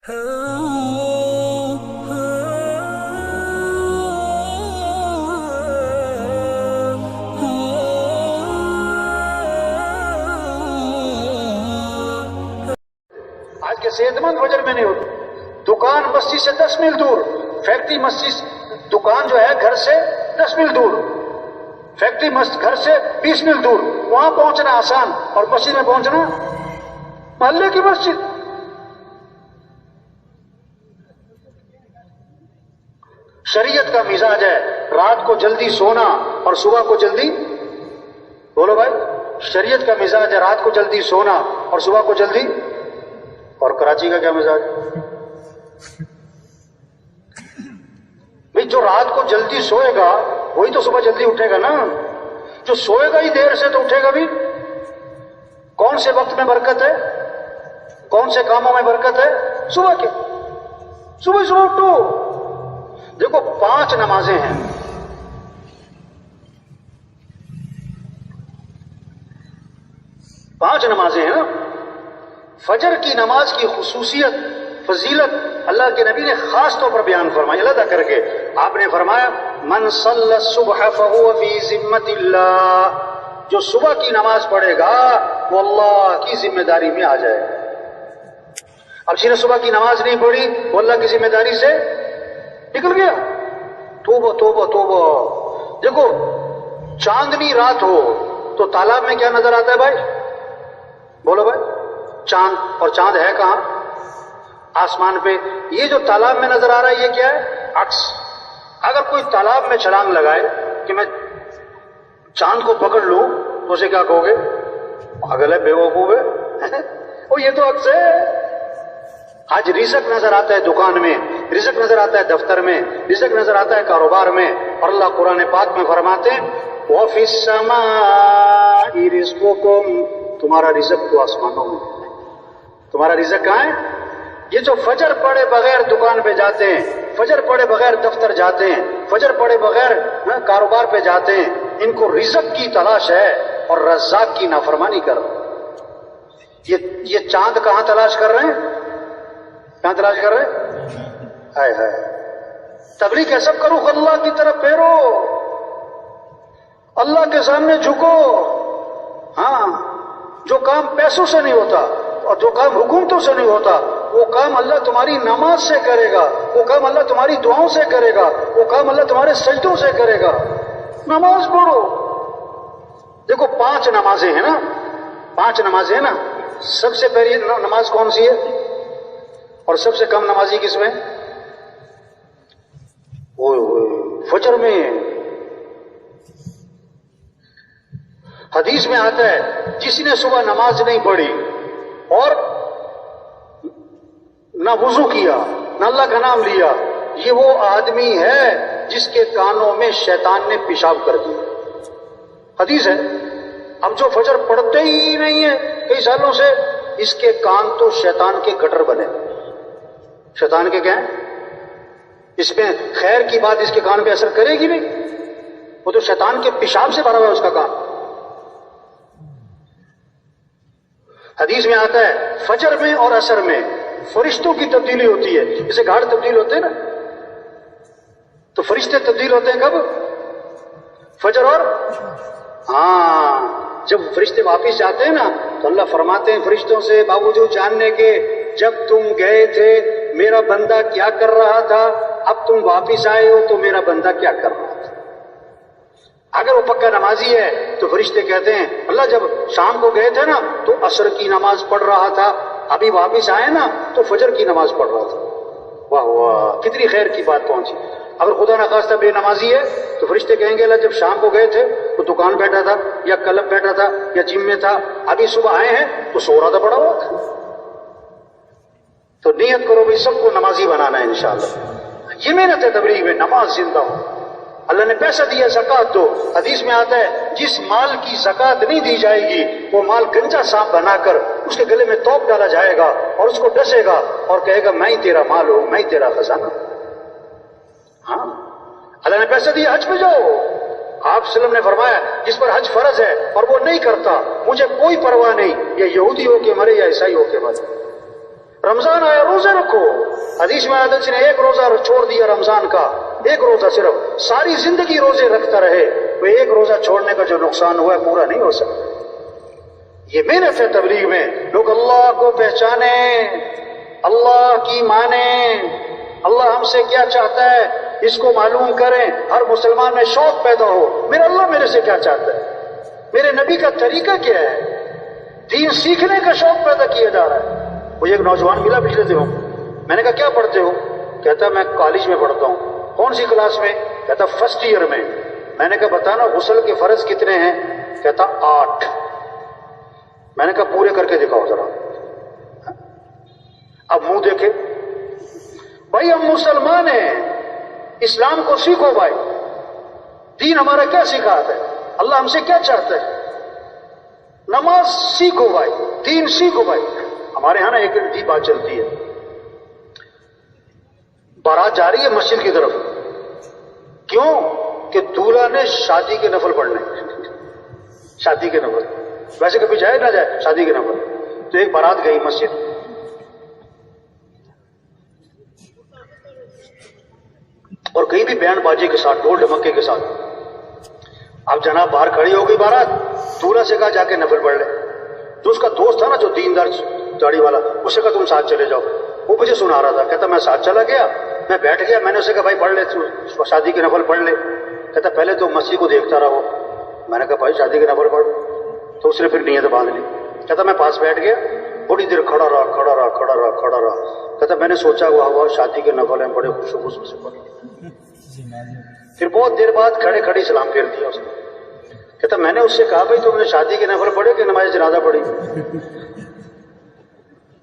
آج کے صحت مند فجر میں نہیں ہوتی. دکان مسجد سے 10 میل دور، فیکٹری مسجد، دکان جو ہے گھر سے 10 میل دور، فیکٹری گھر سے 20 میل دور، وہاں پہنچنا آسان اور مسجد میں پہنچنا محلے کی مسجد. شریعت کا مزاج ہے رات کو جلدی سونا اور صبح کو جلدی، بولو بھائی، شریعت کا مزاج ہے رات کو جلدی سونا اور صبح کو جلدی. اور کراچی کا کیا مزاج؟ بھئی جو رات کو جلدی سوئے گا وہی تو صبح جلدی اٹھے گا نا. جو سوئے گا ہی دیر سے تو اٹھے گا بھی. کون سے وقت میں برکت ہے، کون سے کاموں میں برکت ہے؟ صبح کے. صبح اٹھو. دیکھو 5 نمازیں ہیں. 5 نمازیں ہیں نا. فجر کی نماز کی خصوصیت، فضیلت اللہ کے نبی نے خاص طور پر بیان فرمائی علیحدہ کر کے. آپ نے فرمایا من صلی الصبح فهو فی ذمۃ اللہ، جو صبح کی نماز پڑھے گا وہ اللہ کی ذمہ داری میں آ جائے. اب جس نے صبح کی نماز نہیں پڑھی وہ اللہ کی ذمہ داری سے نکل گیا. توبہ توبہ توبہ. دیکھو چاندنی رات ہو تو تالاب میں کیا نظر آتا ہے بھائی؟ بولو بھائی. چاند. اور چاند ہے کہاں؟ آسمان پہ. یہ جو تالاب میں نظر آ رہا ہے یہ کیا ہے؟ عکس. اگر کوئی تالاب میں چھلانگ لگائے کہ میں چاند کو پکڑ لوں تو اسے کیا کہو گے؟ پاگل ہے، بیوقوف ہے. وہ یہ تو عکس ہے. آج رزق نظر آتا ہے دکان میں، رزق نظر آتا ہے دفتر میں، رزق نظر آتا ہے کاروبار میں. اور اللہ قرآن پاک میں فرماتے ہیں وَفِي السَّمَاءِ رِزْقُكُمْ، تمہارا رزق تو آسمانوں میں. تمہارا رزق کہاں ہے؟ یہ جو فجر پڑے بغیر دکان پہ جاتے ہیں، فجر پڑے بغیر دفتر جاتے ہیں، فجر پڑے بغیر کاروبار پہ جاتے ہیں، ان کو رزق کی تلاش ہے اور رزاق کی نافرمانی کر رہے ہیں. یہ چاند کہاں تلاش کر رہے ہیں؟ کہاں تلاش کر رہے ہیں؟ ہائے ہائے. تبلیغ کیسا کرو؟ اللہ کی طرف پھیرو، اللہ کے سامنے جھکو. ہاں، جو کام پیسوں سے نہیں ہوتا اور جو کام حکومتوں سے نہیں ہوتا وہ کام اللہ تمہاری نماز سے کرے گا، وہ کام اللہ تمہاری دعاؤں سے کرے گا، وہ کام اللہ تمہارے سجدوں سے کرے گا. نماز پڑھو. دیکھو 5 نمازیں ہیں نا، 5 نمازیں ہیں نا. سب سے پہلی نماز کون سی ہے اور سب سے کم نمازی کس میں؟ فجر میں. حدیث میں آتا ہے جس نے صبح نماز نہیں پڑھی اور نہ وضو کیا نہ اللہ کا نام لیا، یہ وہ آدمی ہے جس کے کانوں میں شیطان نے پیشاب کر دیا. حدیث ہے. اب جو فجر پڑھتے ہی نہیں ہے کئی سالوں سے، اس کے کان تو شیطان کے گٹر بنے. شیطان کے کیا ہیں؟ اس میں خیر کی بات اس کے کان پہ اثر کرے گی نہیں، وہ تو شیطان کے پیشاب سے بھرا ہوا ہے اس کا کان. حدیث میں آتا ہے فجر میں اور عصر میں فرشتوں کی تبدیلی ہوتی ہے. جیسے گھاڑ تبدیل ہوتے ہیں نا، تو فرشتے تبدیل ہوتے ہیں کب؟ فجر اور جب فرشتے واپس جاتے ہیں نا تو اللہ فرماتے ہیں فرشتوں سے باوجود جاننے کے جب تم گئے تھے میرا بندہ کیا کر رہا تھا، اب تم واپس آئے ہو تو میرا بندہ کیا کر رہا تھا. اگر وہ پکا نمازی ہے تو فرشتے کہتے ہیں اللہ جب شام کو گئے تھے نا تو عصر کی نماز پڑھ رہا تھا، ابھی واپس آئے نا تو فجر کی نماز پڑھ رہا تھا. واہ واہ، کتنی خیر کی بات پہنچی. اگر خدا نخواستہ بے نمازی ہے تو فرشتے کہیں گے اللہ جب شام کو گئے تھے تو دکان بیٹھا تھا یا کلب بیٹھا تھا یا جم میں تھا، ابھی صبح آئے ہیں تو سو رہا تھا پڑا ہوا تھا. تو نیت کرو بھائی سب کو نمازی بنانا ہے انشاءاللہ. یہ محنت ہے تبلیغ میں، نماز زندہ ہو. اللہ نے پیسہ دیا زکات دو. حدیث میں آتا ہے جس مال کی زکات نہیں دی جائے گی وہ مال گنجا سانپ بنا کر اس کے گلے میں توپ ڈالا جائے گا اور اس کو ڈسے گا اور کہے گا میں ہی تیرا مال ہوں، میں ہی تیرا خزانہ. ہاں، اللہ نے پیسہ دیا حج پہ جاؤ. آپ صلی اللہ علیہ وسلم نے فرمایا جس پر حج فرض ہے اور وہ نہیں کرتا مجھے کوئی پرواہ نہیں، یہ یہودی ہو کے مرے یا عیسائی ہو کے مرے. رمضان آیا روزے رکھو. حدیث میں آیا نے ایک روزہ چھوڑ دیا رمضان کا، ایک روزہ صرف، ساری زندگی روزے رکھتا رہے، وہ ایک روزہ چھوڑنے کا جو نقصان ہوا ہے پورا نہیں ہو سکتا. یہ محنت ہے تبلیغ میں، لوگ اللہ کو پہچانیں، اللہ کی مانیں، اللہ ہم سے کیا چاہتا ہے اس کو معلوم کریں. ہر مسلمان میں شوق پیدا ہو، میرا اللہ میرے سے کیا چاہتا ہے، میرے نبی کا طریقہ کیا ہے. دین سیکھنے کا شوق پیدا کیا جا رہا ہے. مجھے ایک نوجوان ملا پچھلے دنوں، میں نے کہا کیا پڑھتے ہو؟ کہتا میں کالج میں پڑھتا ہوں. کون سی کلاس میں؟ کہتا فرسٹ ایئر میں. میں نے کہا بتانا غسل کے فرض کتنے ہیں؟ کہتا 8. میں نے کہا پورے کر کے دکھاؤ ذرا. اب منہ دیکھے. بھائی ہم مسلمان ہیں، اسلام کو سیکھو بھائی. دین ہمارا کیا سکھاتا ہے، اللہ ہم سے کیا چاہتا ہے. نماز سیکھو بھائی، دین سیکھو بھائی. ہمارے ہاں نا ایک عجیب بات چلتی ہے، بارات جا رہی ہے مسجد کی طرف. کیوں؟ کہ دولہا نے شادی کے نفل پڑھنے. شادی کے نفل ویسے کبھی جائے نہ جائے شادی کے نفل. تو ایک بارات گئی مسجد، اور کہیں بھی بینڈ باجے کے ساتھ، ڈھول ڈھمکے کے ساتھ. اب جناب باہر کھڑی ہو گئی بارات، دولہا سے کہا جا کے نفل پڑھ لے. جو اس کا دوست تھا نا جو دیندار داڑھی والا، اس سے کہا تم ساتھ چلے جاؤ. وہ مجھے سنا رہا تھا، کہتا میں ساتھ چلا گیا، میں بیٹھ گیا. میں نے اسے کہا بھائی پڑھ لے، شادی کے نفل پڑھ لے. کہتا پہلے تو مسیح کو دیکھتا رہو. میں نے کہا بھائی شادی کے نفل پڑھ. تو اس نے پھر نیت باندھ لی. کہتا میں پاس بیٹھ گیا، بڑی دیر کھڑا رہا. کہتا میں نے سوچا ہوا شادی کے نفل ہیں، بڑے خوش و خصوص سے پڑھ. پھر بہت دیر بعد کھڑے کھڑی سلام پھیر دیا اس نے. کہتا میں نے اس سے کہا بھائی تم نے شادی کے نفل پڑھے کہ نماز جنازہ پڑھی؟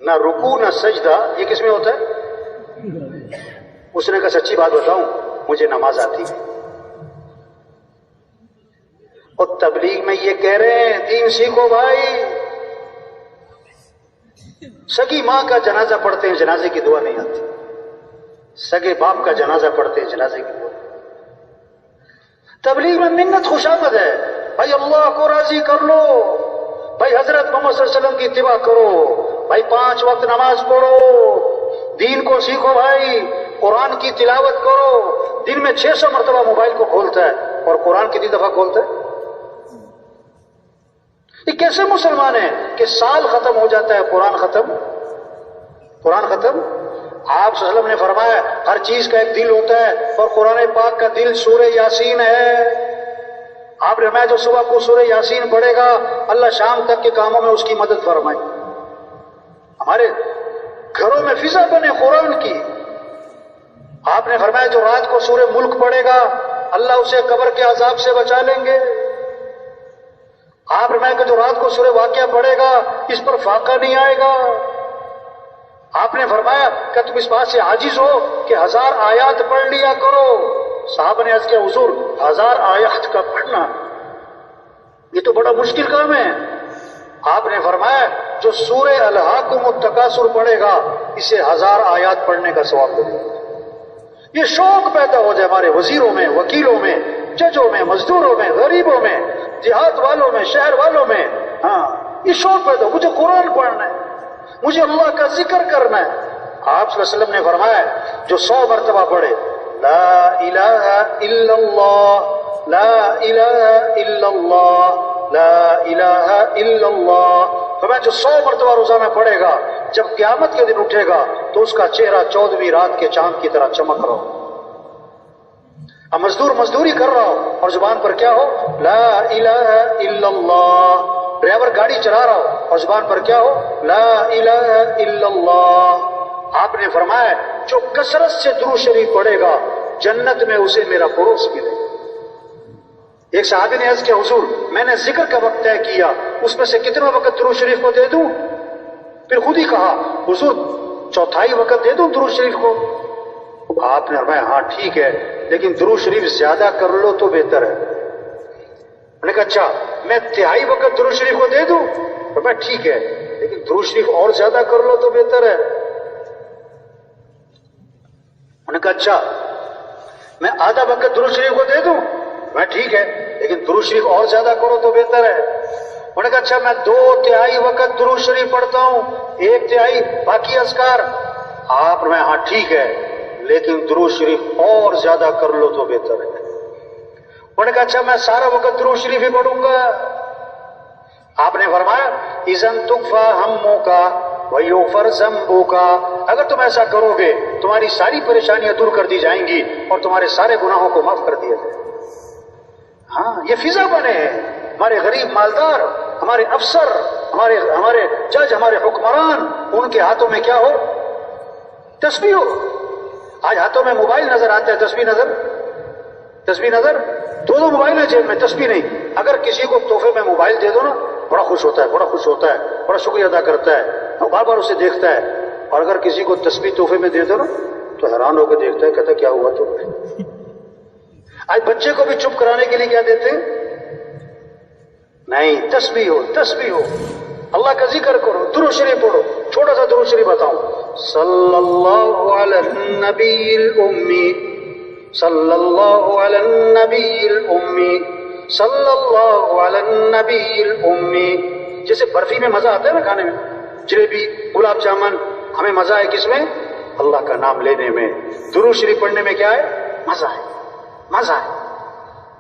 نہ رکوع نہ سجدہ، یہ کس میں ہوتا ہے؟ اس نے کہا سچی بات بتاؤں مجھے نماز آتی ہے. اور تبلیغ میں یہ کہہ رہے ہیں دین سیکھو بھائی. سگی ماں کا جنازہ پڑھتے ہیں، جنازے کی دعا نہیں آتی. سگے باپ کا جنازہ پڑھتے ہیں، جنازے کی دعا. تبلیغ میں منت خوشامد ہے. بھائی اللہ کو راضی کر لو، بھائی حضرت محمد صلی اللہ علیہ وسلم کی اتباع کرو، بھائی 5 وقت نماز پڑھو، دین کو سیکھو بھائی، قرآن کی تلاوت کرو. دن میں 600 مرتبہ موبائل کو کھولتا ہے اور قرآن کتنی دفعہ کھولتا ہے؟ یہ کیسے مسلمان ہیں کہ سال ختم ہو جاتا ہے قرآن ختم. آپ صلی اللہ علیہ وسلم نے فرمایا ہر چیز کا ایک دل ہوتا ہے، اور قرآن پاک کا دل سورہ یاسین ہے. آپ نے فرمایا جو صبح کو سورہ یاسین پڑھے گا اللہ شام تک کے کاموں میں اس کی مدد فرمائے. ہمارے گھروں میں فضا بنے قرآن کی. آپ نے فرمایا جو رات کو سورہ ملک پڑھے گا اللہ اسے قبر کے عذاب سے بچا لیں گے. آپ نے فرمایا کہ جو رات کو سورہ واقعہ پڑھے گا اس پر فاقہ نہیں آئے گا. آپ نے فرمایا کہ تم اس بات سے عاجز ہو کہ 1000 آیات پڑھ لیا کرو. صحابہ نے عرض کیا حضور 1000 آیات کا پڑھنا یہ تو بڑا مشکل کام ہے. آپ نے فرمایا جو سورہ الہاکم التکاثر پڑھے گا اسے 1000 آیات پڑھنے کا ثواب ملے گا. یہ شوق پیدا ہو جائے ہمارے وزیروں میں، وکیلوں میں، ججوں میں، مزدوروں میں، غریبوں میں، دیہات والوں میں، شہر والوں میں. ہاں یہ شوق پیدا ہو، مجھے قرآن پڑھنا ہے، مجھے اللہ کا ذکر کرنا ہے. آپ صلی اللہ علیہ وسلم نے فرمایا جو 100 مرتبہ پڑھے لا الہ الا اللہ، لا الہ الا اللہ، لا الہ الا اللہ، فرمایا جو 100 مرتبہ روزانہ پڑھے گا جب قیامت کے دن اٹھے گا تو اس کا چہرہ 14ویں رات کے چاند کی طرح چمک رہا ہو. اب مزدور مزدوری کر رہا ہو اور زبان پر کیا ہو لا الہ الا اللہ. ڈرائیور گاڑی چلا رہا ہو اور زبان پر کیا ہو لا الہ الا اللہ. آپ نے فرمایا جو کثرت سے درود شریف پڑھے گا جنت میں اسے میرا پڑوس ملے گا. ایک صحابی نے عرض کیا حضور میں نے ذکر کا وقت طے کیا، اس میں سے کتنا وقت درود شریف کو دے دوں؟ پھر خود ہی کہا حضور 1/4 وقت دے دوں درود شریف کو. آپ نے فرمایا ہاں ٹھیک ہے لیکن درود شریف زیادہ کر لو تو بہتر ہے. میں نے کہا اچھا میں 1/3 وقت درود شریف کو دے دوں؟ میں ٹھیک ہے لیکن درود شریف اور زیادہ کر لو تو بہتر ہے. میں نے کہا اچھا میں آدھا وقت درود شریف کو دے دوں؟ میں ٹھیک ہے لیکن درود شریف اور زیادہ کرو تو بہتر ہے. انہوں نے کہا اچھا میں 2/3 وقت درود شریف پڑھتا ہوں، 1/3 باقی اذکار۔ آپ میں ہاں ٹھیک ہے، لیکن درود شریف اور زیادہ کر لو تو بہتر ہے۔ انہوں نے کہا اچھا میں سارا وقت درود شریف ہی پڑھوں گا۔ آپ نے فرمایا اذن تکفی ہمک ویغفر ذنبک، اگر تم ایسا کرو گے تمہاری ساری پریشانیاں دور کر دی جائیں گی اور تمہارے سارے گناہوں کو معاف کر دیا جائے گا۔ ہاں یہ فضا بنے ہیں، ہمارے غریب مالدار، ہمارے افسر، ہمارے جج، ہمارے حکمران، ان کے ہاتھوں میں کیا ہو؟ تسبیح ہو۔ آج ہاتھوں میں موبائل نظر آتا ہے، تسبیح نظر، 2 موبائل ہیں جیب میں، تسبیح نہیں۔ اگر کسی کو تحفے میں موبائل دے دو نا، بڑا خوش ہوتا ہے، بڑا شکریہ ادا کرتا ہے، بار بار اسے دیکھتا ہے۔ اور اگر کسی کو تسبیح تحفے میں دے دو نا تو حیران ہو کے دیکھتا ہے، کہتا ہے کیا ہوا تو۔ آج بچے کو بھی چپ کرانے کے لیے کیا دیتے ہیں؟ نہیں، تسبیح ہو، اللہ کا ذکر کرو، درود شریف پڑھو۔ چھوٹا سا درود شریف بتاؤں، صلی اللہ علی النبی الامی، صلی اللہ علی النبی الامی، صلی اللہ علی النبی الامی۔ جیسے برفی میں مزہ آتا ہے نا کھانے میں، جلیبی، گلاب جامن، ہمیں مزہ ہے کس میں؟ اللہ کا نام لینے میں۔ درود شریف پڑھنے میں کیا ہے؟ مزہ ہے۔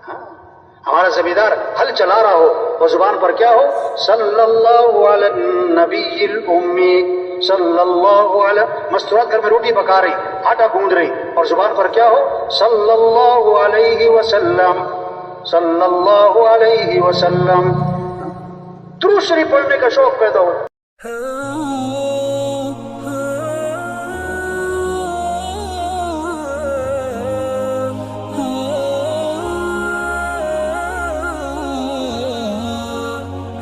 ہاں؟ ہمارا زمیندار ہل چلا رہا ہو اور زبان پر کیا ہو؟ صلی اللہ علی النبی الامی، صلی اللہ علی، مستورات گھر میں روٹی پکا رہی، آٹا گوندھ رہی، اور زبان پر کیا ہو؟ صلی اللہ علیہ وسلم، صلی اللہ علیہ وسلم۔ درود شریف پڑھنے کا شوق پیدا ہو۔